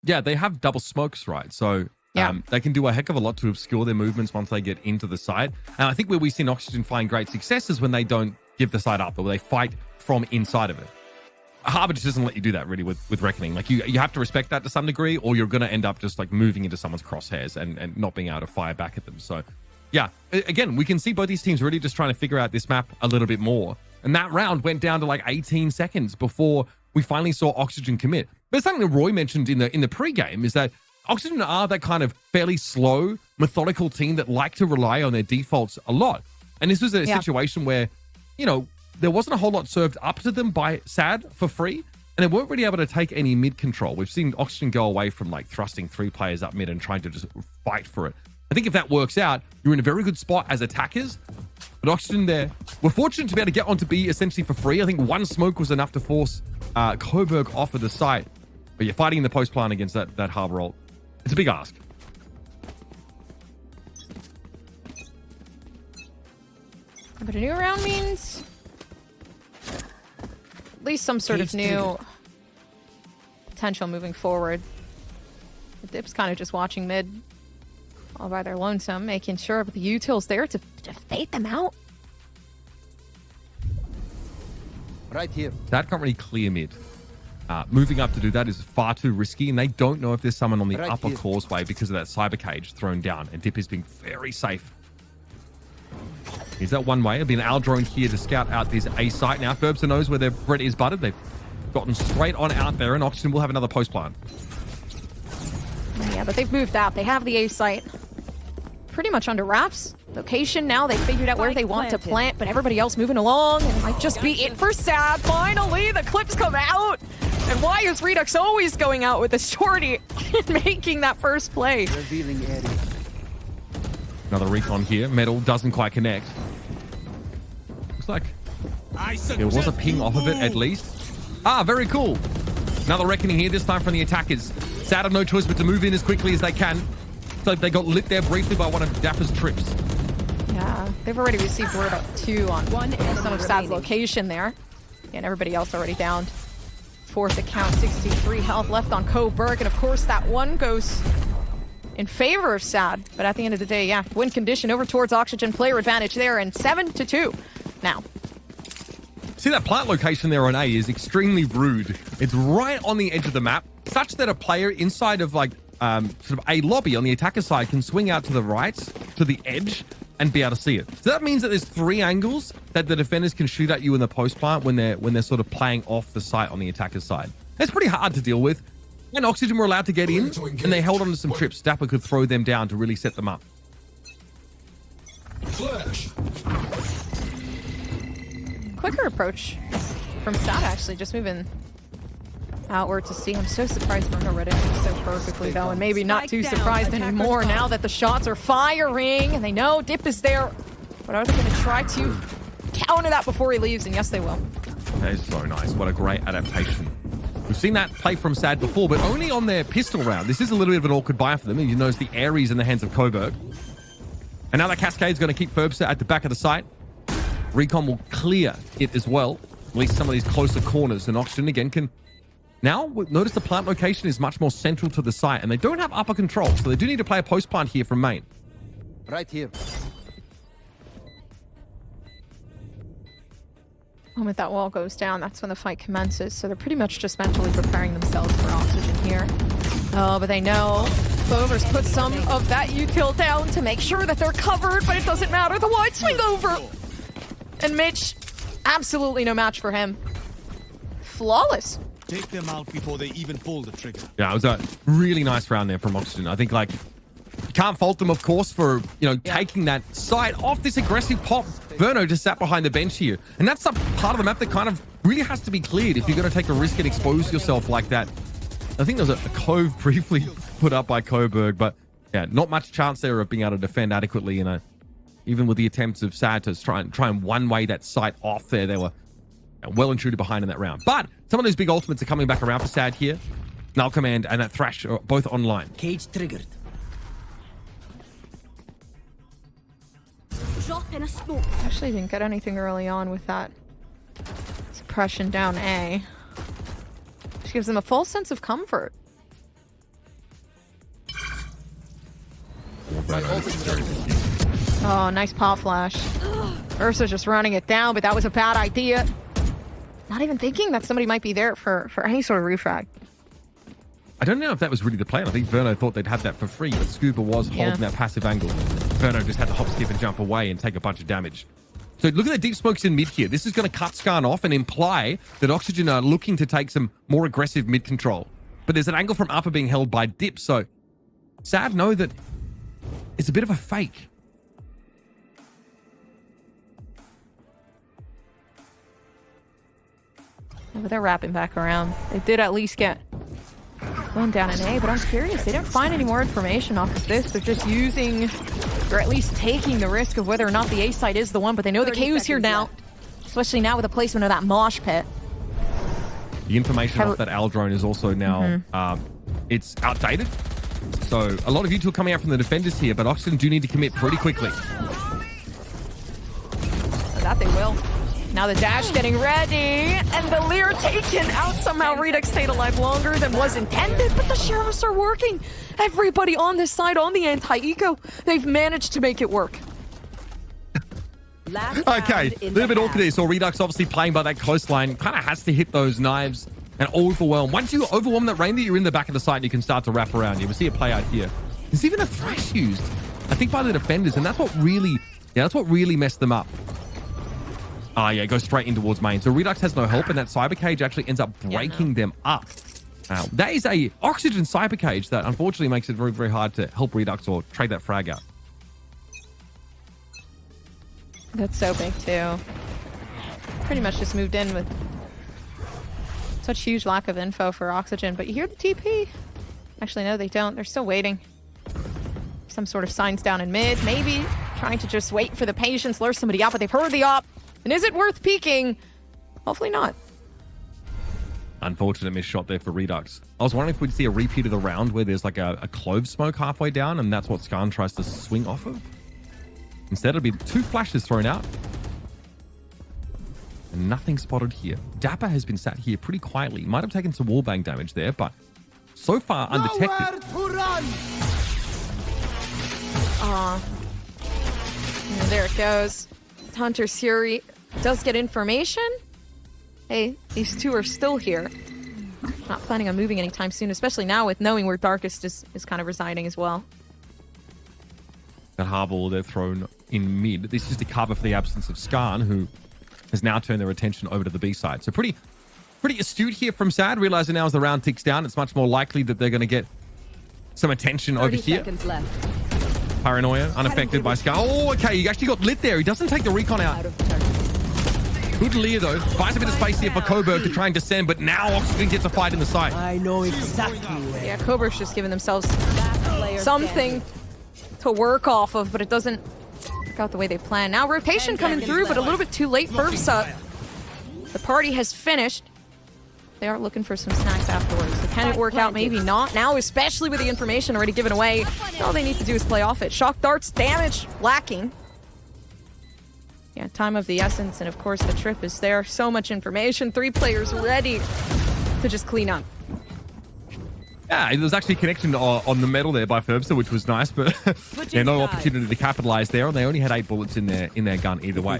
Yeah, they have double smokes, right? So they can do a heck of a lot to obscure their movements once they get into the site. And I think where we've seen Oxygen find great success is when they don't give the site up, or they fight from inside of it. Harbor just doesn't let you do that really with Reckoning. Like you have to respect that to some degree, or you're going to end up just like moving into someone's crosshairs and not being able to fire back at them. So yeah, again, we can see both these teams really just trying to figure out this map a little bit more. And that round went down to like 18 seconds before we finally saw Oxygen commit. But something that Roy mentioned in the pregame is that Oxygen are that kind of fairly slow, methodical team that like to rely on their defaults a lot. And this was a situation where, you know, there wasn't a whole lot served up to them by SAD for free, and they weren't really able to take any mid control. We've seen Oxygen go away from like thrusting 3 players up mid and trying to just fight for it. I think if that works out, you're in a very good spot as attackers. But Oxygen there, we're fortunate to be able to get onto B essentially for free. I think 1 smoke was enough to force Coburg off of the site. But you're fighting in the post plan against that Harbor ult. It's a big ask. But a new round means at least some sort of new potential moving forward. The Dip's kind of just watching mid all by their lonesome, making sure the util's there to fade them out. Right here. That can't really clear mid. Moving up to do that is far too risky, and they don't know if there's someone on the upper causeway because of that cyber cage thrown down, and Dip is being very safe. Is that one way? It'll be an Owl drone here to scout out this A site. Now, Ferbster knows where their bread is buttered. They've gotten straight on out there, and Oxygen will have another post plant. Yeah, but they've moved out. They have the A site pretty much under wraps. Location now, they figured out where they want to plant, but everybody else moving along, and it might just be it for SAD. Finally, the clips come out. And why is Redux always going out with the shorty and making that first play? Revealing area. Another recon here. Metal doesn't quite connect. Looks like there was a ping off of it at least. Ah, very cool. Another reckoning here, this time from the attackers. SAD have no choice but to move in as quickly as they can. So they got lit there briefly by one of Dapper's trips. Yeah, they've already received word up 2 on some of SAD's location there. And everybody else already downed. 4th account, 63 health left on Coburg. And of course, that one goes in favor of SAD. But at the end of the day, yeah, win condition over towards Oxygen. Player advantage there, and 7-2 now. See, that plant location there on A is extremely rude. It's right on the edge of the map, such that a player inside of like sort of a lobby on the attacker side can swing out to the right, to the edge, and be able to see it. So that means that there's 3 angles that the defenders can shoot at you in the post plant when they're sort of playing off the site on the attacker side. That's pretty hard to deal with. And Oxygen were allowed to get in, and they held on to some trips. Dapper could throw them down to really set them up. Flash. Quicker approach from SAD, actually, just moving outward to see. I'm so surprised Bruno read it so perfectly, though, and maybe not too surprised anymore now that the shots are firing, and they know Dip is there. But are they going to try to counter that before he leaves? And yes, they will. That is so nice. What a great adaptation. We've seen that play from SAD before, but only on their pistol round. This is a little bit of an awkward buy for them. You notice the Ares in the hands of Coburg. And now that Cascade's going to keep Ferbster at the back of the site. Recon will clear it as well. At least some of these closer corners. And Oxygen again can... Now, notice the plant location is much more central to the site, and they don't have upper control, so they do need to play a post plant here from main. Right here. The moment that wall goes down, that's when the fight commences. So they're pretty much just mentally preparing themselves for Oxygen here. Oh, but they know Bovers put some of that util down to make sure that they're covered, but it doesn't matter. The wide swing over. And Mitch, absolutely no match for him. Flawless. Take them out before they even pull the trigger. Yeah, it was a really nice round there from Oxygen. I think, like, you can't fault them, of course, for, taking that side off this aggressive pop. Verno just sat behind the bench here. And that's a part of the map that kind of really has to be cleared if you're going to take a risk and expose yourself like that. I think there was a cove briefly put up by Coburg, but yeah, not much chance there of being able to defend adequately. Even with the attempts of SAD to try and one-way that site off there, they were well and truly behind in that round. But some of those big ultimates are coming back around for SAD here. Null Command and that Thrash are both online. Cage triggered. Drop in a smoke. Actually didn't get anything early on with that suppression down A. Which gives them a full sense of comfort. Oh, nice pop flash. Ursa just running it down, but that was a bad idea. Not even thinking that somebody might be there for any sort of refrag. I don't know if that was really the plan. I think Verno thought they'd have that for free, but Scuba was holding that passive angle. Verno just had to hop, skip, and jump away and take a bunch of damage. So look at the deep smokes in mid here. This is going to cut Skarn off and imply that Oxygen are looking to take some more aggressive mid control. But there's an angle from upper being held by Dip, so Sad know that it's a bit of a fake. Yeah, but they're wrapping back around. They did at least get one down in A, but I'm curious. They didn't find any more information off of this. They're just using, or at least taking the risk of whether or not the A side is the one, but they know the KO's here now. Left. Especially now with the placement of that mosh pit. The information off that Al drone is also now, it's outdated. So a lot of U2 are coming out from the defenders here, but Oxygen do need to commit pretty quickly. That they will. Now the dash getting ready, and the Lear taken out. Somehow Redux stayed alive longer than was intended, but the sheriffs are working. Everybody on this side, on the anti-eco, they've managed to make it work. Okay, a little bit awkward there. So Redux obviously playing by that coastline, kind of has to hit those knives and overwhelm. Once you overwhelm that Reindeer, you're in the back of the site and you can start to wrap around. You will see it play out here. There's even a Thrash used, I think, by the defenders, and that's what really messed them up. Ah, yeah, it goes straight in towards main. So Redux has no help, and that Cyber Cage actually ends up breaking them up. Now, that is a Oxygen Cyber Cage that unfortunately makes it very, very hard to help Redux or trade that frag out. That's so big, too. Pretty much just moved in with such huge lack of info for Oxygen, but you hear the TP. Actually, no, they don't. They're still waiting. Some sort of signs down in mid, maybe. Trying to just wait for the patience, lure somebody out, but they've heard the op. And is it worth peeking? Hopefully not. Unfortunate missed shot there for Redux. I was wondering if we'd see a repeat of the round where there's like a clove smoke halfway down, and that's what Skarn tries to swing off of. Instead, it'll be 2 flashes thrown out. And nothing spotted here. Dapper has been sat here pretty quietly. Might have taken some wallbang damage there, but so far undetected. And there it goes. Hunter's Fury does get information. Hey, these two are still here. Not planning on moving anytime soon, especially now with knowing where Darkest is kind of residing as well. That harbor they're thrown in mid. This is to cover for the absence of Skarn, who has now turned their attention over to the B side. So pretty astute here from Sad, realizing now as the round ticks down, it's much more likely that they're going to get some attention over here. Left. Paranoia, unaffected by Skarn. Oh, okay, he actually got lit there. He doesn't take the recon out. Good Lear, though. Finds a bit of space here for Coburg to try and descend, but now Oxygen gets a fight in the side. I know exactly where. Yeah, Coburg's just giving themselves something to work off of, but it doesn't work out the way they planned. Now rotation coming through, but a little bit too late for Ursa. The party has finished. They are looking for some snacks afterwards. So can it work out? Maybe not. Now, especially with the information already given away, all they need to do is play off it. Shock darts, damage lacking. Yeah, time of the essence, and of course the trip is there. So much information. 3 players ready to just clean up. Yeah, there was actually a connection on the metal there by Ferbster, which was nice, but yeah, no opportunity to capitalize there, and they only had 8 bullets in their gun either way.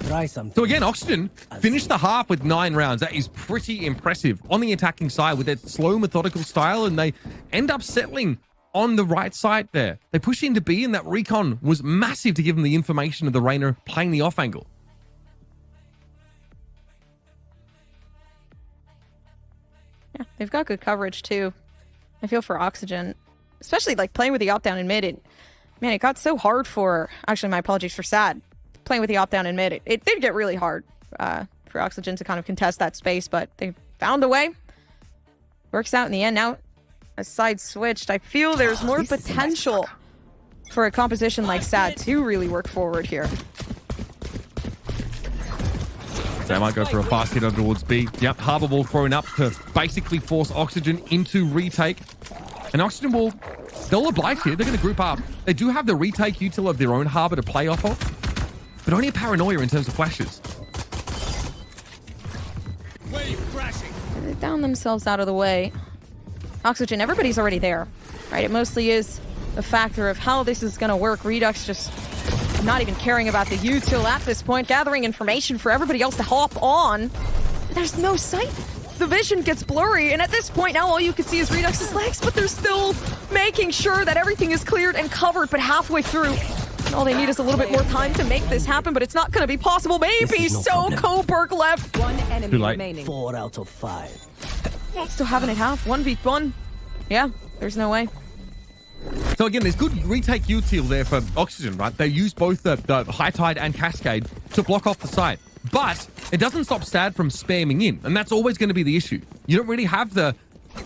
So again, Oxygen finished the half with 9 rounds. That is pretty impressive on the attacking side with that slow, methodical style, and they end up settling on the right side there. They push into B, and that recon was massive to give them the information of the Rainer playing the off angle. Yeah, they've got good coverage too. I feel for Oxygen, especially like playing with the op down in mid. It got so hard for, actually my apologies for Sad, playing with the op down in mid. It did get really hard for Oxygen to kind of contest that space, but they found a way. Works out in the end. Now a side switched. I feel there's more potential for a composition like Sad to really work forward here. They might go for a fast hit over towards B. Yep, Harbor Wall thrown up to basically force Oxygen into retake. And Oxygen will, they'll oblige here. They're going to group up. They do have the retake util of their own Harbor to play off of, but only a paranoia in terms of flashes. Wave crashing. They down themselves out of the way. Oxygen, everybody's already there, right? It mostly is a factor of how this is going to work. Redux just not even caring about the util at this point, gathering information for everybody else to hop on. There's no sight. The vision gets blurry, and at this point now all you can see is Redux's legs, but they're still making sure that everything is cleared and covered, but halfway through. And all they need is a little bit more time to make this happen, but it's not going to be possible. Maybe so. Coburg left. One enemy Too late. remaining. 4 out of 5. Still having it half. 1v1. Yeah, there's no way. So again, there's good retake util there for Oxygen, right? They use both the High Tide and Cascade to block off the site. But it doesn't stop SAD from spamming in, and that's always going to be the issue. You don't really have the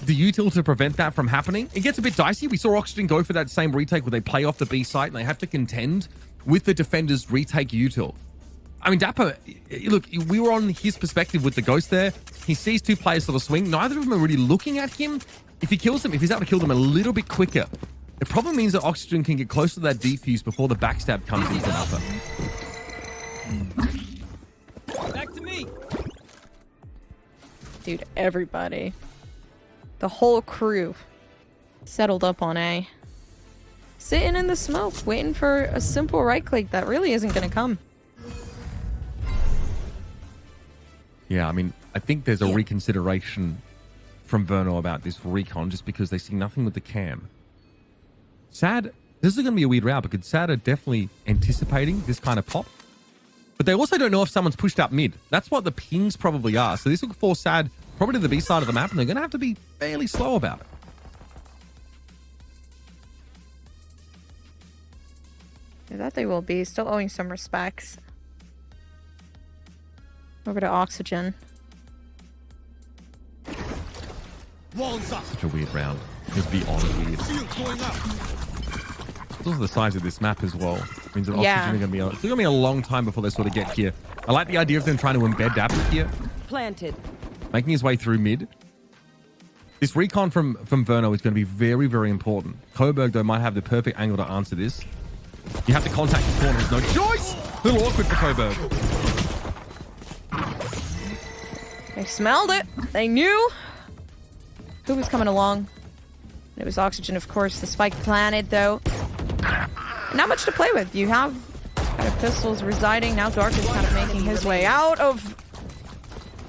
util to prevent that from happening. It gets a bit dicey. We saw Oxygen go for that same retake where they play off the B site, and they have to contend with the defender's retake util. I mean, Dapper, look, we were on his perspective with the Ghost there. He sees two players sort of swing. Neither of them are really looking at him. If he kills them, if he's able to kill them a little bit quicker, it probably means that Oxygen can get close to that defuse before the backstab comes into an upper. Back to me. Dude, everybody. The whole crew settled up on A. Sitting in the smoke, waiting for a simple right click that really isn't going to come. Yeah, I mean, I think there's a reconsideration from Verno about this recon just because they see nothing with the cam. SAD, this is going to be a weird route because SAD are definitely anticipating this kind of pop. But they also don't know if someone's pushed up mid. That's what the pings probably are. So this will force SAD probably to the B side of the map, and they're going to have to be fairly slow about it. Yeah, that they will be. Still owing some respects. Over to Oxygen. Walls up. Such a weird round. Just beyond weird. Field going up. It's also the size of this map as well. It means that Oxygen are going to be it's going to be a long time before they sort of get here. I like the idea of them trying to embed Dapper here. Planted. Making his way through mid. This recon from Verno is going to be very, very important. Coburg, though, might have the perfect angle to answer this. You have to contact the corner. There's no choice. A little awkward for Coburg. They smelled it. They knew who was coming along. It was Oxygen, of course. The spike planted, though. Not much to play with. You have kind of pistols residing. Now Dark is kind of making his way out of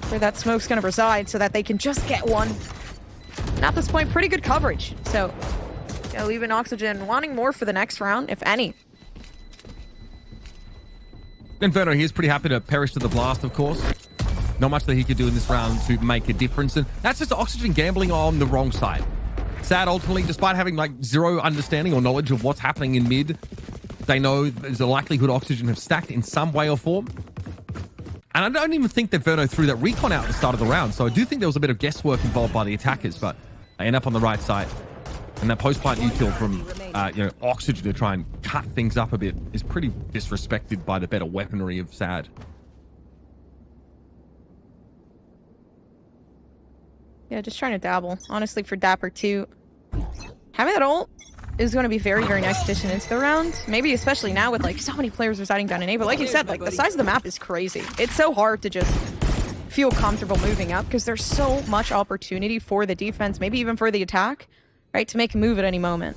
where that smoke's going to reside so that they can just get one. And at this point, pretty good coverage. So, leaving Oxygen wanting more for the next round, if any. Inferno, he's pretty happy to perish to the blast, of course. Not much that he could do in this round to make a difference. And that's just Oxygen gambling on the wrong side. SAD ultimately, despite having like zero understanding or knowledge of what's happening in mid, they know there's a likelihood Oxygen have stacked in some way or form. And I don't even think that Verno threw that recon out at the start of the round. So I do think there was a bit of guesswork involved by the attackers, but they end up on the right side. And that post-plant util from Oxygen to try and cut things up a bit is pretty disrespected by the better weaponry of SAD. Yeah, just trying to dabble. Honestly, for Dapper too, having that ult is going to be very, very nice addition into the round. Maybe especially now with like so many players residing down in A. But like you said, like the size of the map is crazy. It's so hard to just feel comfortable moving up because there's so much opportunity for the defense, maybe even for the attack, right, to make a move at any moment.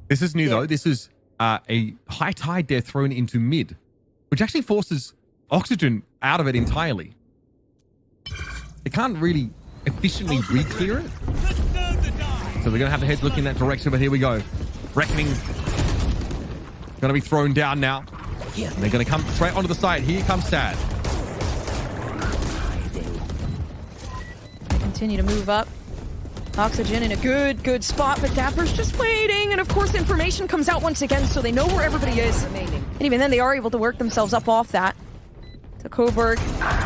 This is new though. This is a high tide there thrown into mid, which actually forces Oxygen out of it entirely. They can't really efficiently re-clear it. So they're going to have the heads look in that direction, but here we go. Reckoning. Going to be thrown down now. And they're going to come straight onto the side. Here comes SAD. Continue to move up. Oxygen in a good spot, but Dapper's just waiting. And of course, information comes out once again, so they know where everybody is. And even then, they are able to work themselves up off that. To Coburg,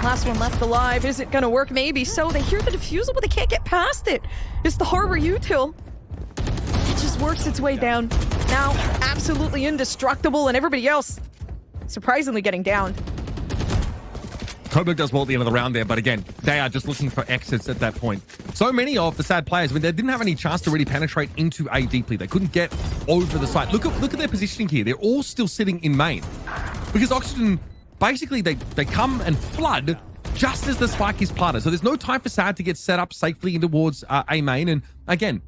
last one left alive. Is it gonna work? Maybe so. They hear the defusal, but they can't get past it. It's the harbor util. It just works its way down. Now, absolutely indestructible, and everybody else surprisingly getting down. Coburg does well at the end of the round there, but again, they are just looking for exits at that point. So many of the sad players, they didn't have any chance to really penetrate into A deeply. They couldn't get over the site. Look at their positioning here. They're all still sitting in main. Because Oxygen, basically, they come and flood just as the spike is planted. So there's no time for Sad to get set up safely in towards A main. And again,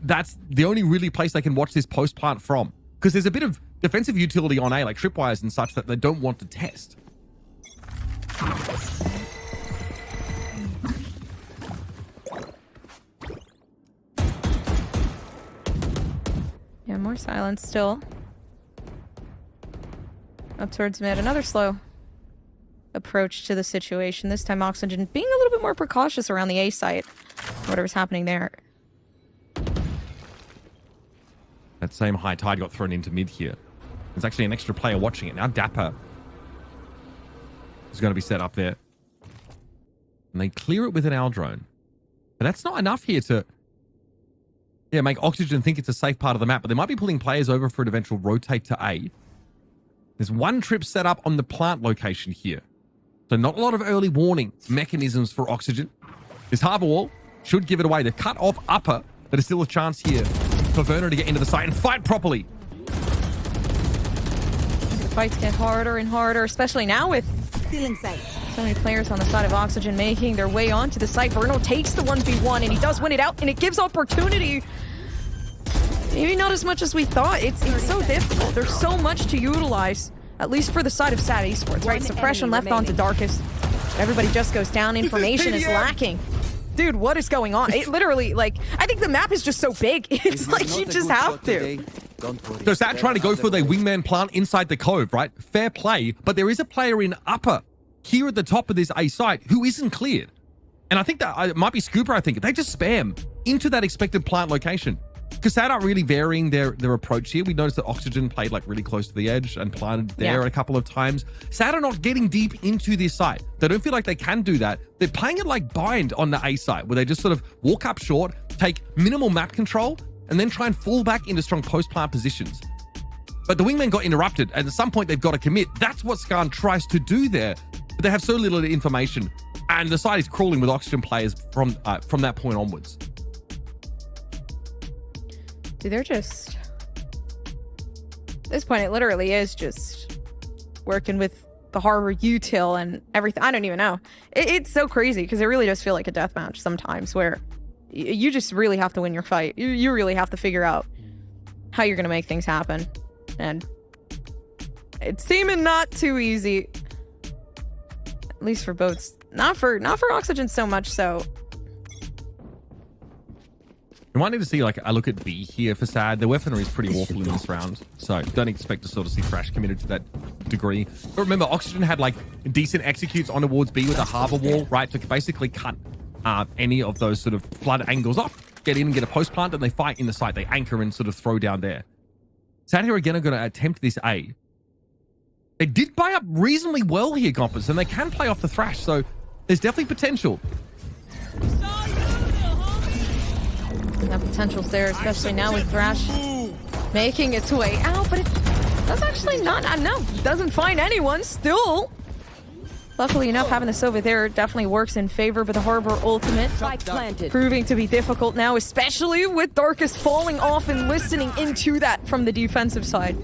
that's the only really place they can watch this post plant from. Because there's a bit of defensive utility on A, like tripwires and such, that they don't want to test. Yeah, more silence still. Up towards mid. Another slow approach to the situation. This time Oxygen being a little bit more precautious around the A site. Whatever's happening there. That same high tide got thrown into mid here. There's actually an extra player watching it. Now Dapper is going to be set up there. And they clear it with an owl drone. But that's not enough here to make Oxygen think it's a safe part of the map. But they might be pulling players over for an eventual rotate to A. There's one trip set up on the plant location here. So not a lot of early warning mechanisms for Oxygen. This harbor wall should give it away. They've cut off upper, but there's still a chance here for Werner to get into the site and fight properly. The fights get harder and harder, especially now with so many players on the side of Oxygen making their way onto the site. Verno takes the 1v1 and he does win it out, and it gives opportunity. Maybe not as much as we thought. It's so difficult. There's so much to utilize, at least for the side of SAD Esports, right? Suppression left onto Darkest. Everybody just goes down. Information is lacking. Dude, what is going on? It literally, like, I think the map is just so big. It's like you just have to. So SAD trying to go for their wingman plant inside the cove, right? Fair play, but there is a player in upper here at the top of this A site who isn't cleared. And I think that it might be Scooper, I think. They just spam into that expected plant location. Because SAD aren't really varying their approach here. We noticed that Oxygen played like really close to the edge and planted there a couple of times. SAD are not getting deep into this site. They don't feel like they can do that. They're playing it like Bind on the A site, where they just sort of walk up short, take minimal map control, and then try and fall back into strong post-plant positions. But the wingman got interrupted, and at some point they've got to commit. That's what Skarn tries to do there, but they have so little information. And the site is crawling with Oxygen players from that point onwards. Dude, they're just... At this point, it literally is just working with the harbor util and everything. I don't even know. It's so crazy because it really does feel like a deathmatch sometimes, where you just really have to win your fight. You really have to figure out how you're going to make things happen. And it's seeming not too easy. At least for boats. Not for Oxygen so much so. We might need to see like a look at B here for SAD. The weaponry is pretty awful in this round, so don't expect to sort of see Thrash committed to that degree. But remember, Oxygen had like decent executes on towards B with a harbor wall, right, to basically cut any of those sort of flood angles off, get in and get a post plant, and they fight in the site. They anchor and sort of throw down there. SAD here again are going to attempt this A. They did buy up reasonably well here, Gompers, and they can play off the Thrash, so there's definitely potential. That potential's there, especially now with Thrash making its way out, but that's actually not, I don't know, doesn't find anyone still. Luckily enough, having this over there definitely works in favor, but the Harbor ultimate proving to be difficult now, especially with Darkest falling off and listening into that from the defensive side.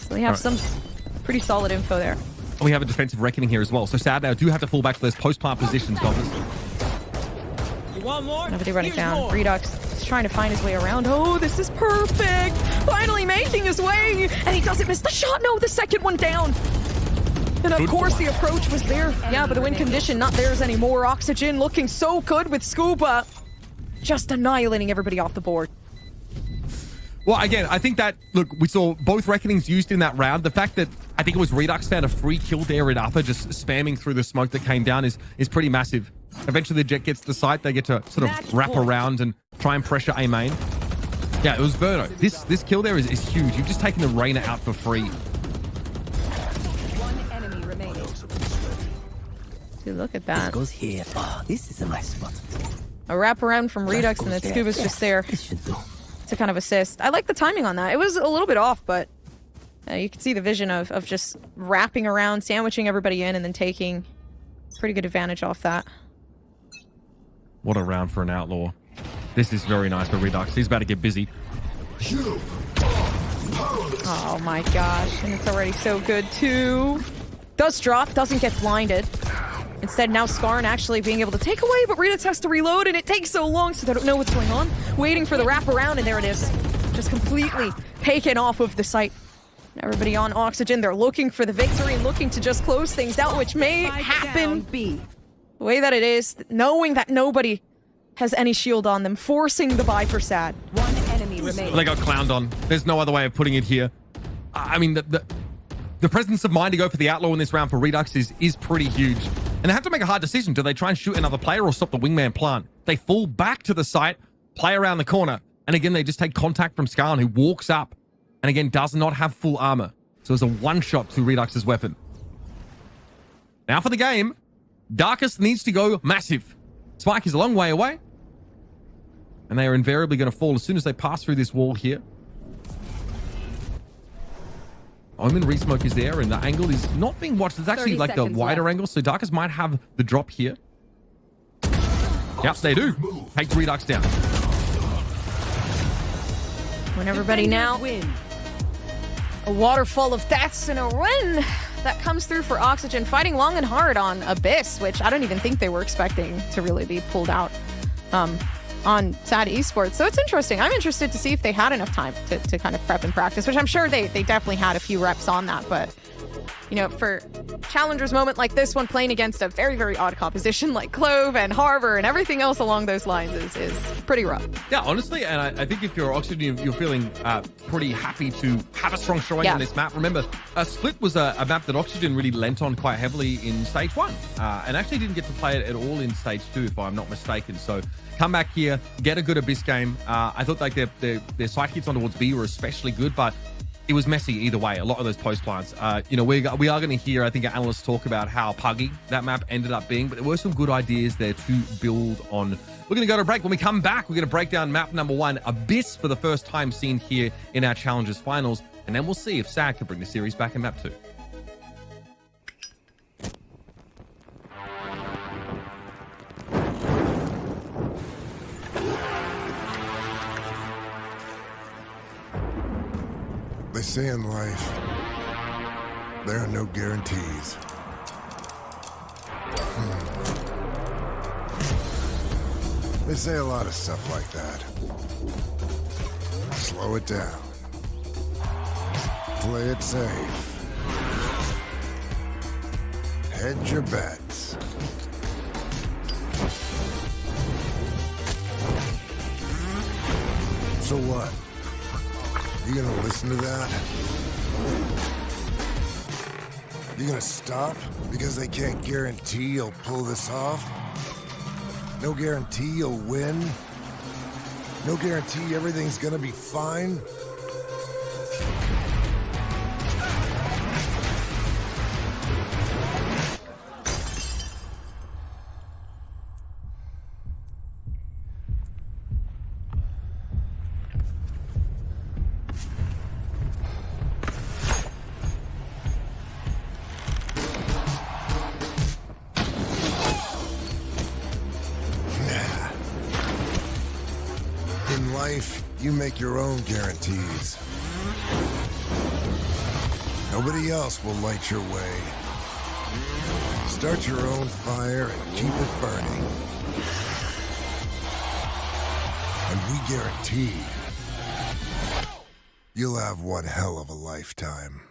So they have some pretty solid info there. We have a defensive reckoning here as well, so SAD now do have to fall back to those post-plant positions, Gompers. Nobody running down. Redux is trying to find his way around. Oh, this is perfect! Finally making his way! And he doesn't miss the shot! No, the second one down! And of course the approach was there. Yeah, but the win condition not theirs anymore. Oxygen looking so good with Scuba. Just annihilating everybody off the board. Well, again, I think that, look, we saw both reckonings used in that round. The fact that I think it was Redux found a free kill there in upper, just spamming through the smoke that came down is pretty massive. Eventually the Jet gets to the site. They get to sort of wrap around and try and pressure A main. Yeah, it was Verno. This kill there is huge. You've just taken the Reyna out for free. One enemy remaining. Dude, look at that. This goes here. Oh, this is a nice spot. A wraparound from Redux, and then Scuba's just there to kind of assist. I like the timing on that. It was a little bit off, but you can see the vision of just wrapping around, sandwiching everybody in, and then taking Pretty good advantage off that. What a round for an outlaw. This is very nice for Redux. He's about to get busy. Oh my gosh, and it's already so good too. Does drop, doesn't get blinded. Instead, now Skarn actually being able to take away, but Redux has to reload, and it takes so long, so they don't know what's going on. Waiting for the wraparound, and there it is. Just completely taken off of the site. Everybody on Oxygen, they're looking for the victory, looking to just close things out, which may happen. B. The way that it is, knowing that nobody has any shield on them, forcing the buy for Sad. One enemy remaining. They got clowned on. There's no other way of putting it here. I mean, the presence of mind to go for the outlaw in this round for Redux is pretty huge. And they have to make a hard decision. Do they try and shoot another player or stop the wingman plant? They fall back to the site, play around the corner, and again, they just take contact from Skarn, who walks up, and again, does not have full armor. So it's a one-shot to Redux's weapon. Now for the game, Darkest needs to go massive. Spike is a long way away, and they are invariably going to fall as soon as they pass through this wall here. Omen Resmoke is there, and the angle is not being watched. It's actually like the wider angle, so Darkest might have the drop here. Yep, they do. Take Redux down. When everybody now, a waterfall of deaths and a win that comes through for Oxygen, fighting long and hard on Abyss, which I don't even think they were expecting to really be pulled out on Sad Esports. So it's interesting. I'm interested to see if they had enough time to kind of prep and practice, which I'm sure they definitely had a few reps on that. But, you know, for Challengers moment like this one, playing against a very, very odd composition like Clove and Harbor and everything else along those lines is pretty rough. Yeah, honestly, and I think if you're Oxygen, you're feeling pretty happy to have a strong showing on this map. Remember, Split was a map that Oxygen really lent on quite heavily in Stage 1, and actually didn't get to play it at all in Stage 2, if I'm not mistaken. So come back here, get a good Abyss game. I thought like their side hits on towards B were especially good, but it was messy either way. A lot of those post plants. You know, we are going to hear, I think, analysts talk about how puggy that map ended up being, but there were some good ideas there to build on. We're going to go to a break. When we come back, we're going to break down map number 1, Abyss, for the first time seen here in our Challengers finals, and then we'll see if SAG can bring the series back in map 2. They say in life, there are no guarantees. They say a lot of stuff like that. Slow it down. Play it safe. Hedge your bets. So what? You gonna listen to that? You gonna stop because they can't guarantee you'll pull this off? No guarantee you'll win? No guarantee everything's gonna be fine? In life, you make your own guarantees. Nobody else will light your way. Start your own fire and keep it burning. And we guarantee you'll have one hell of a lifetime.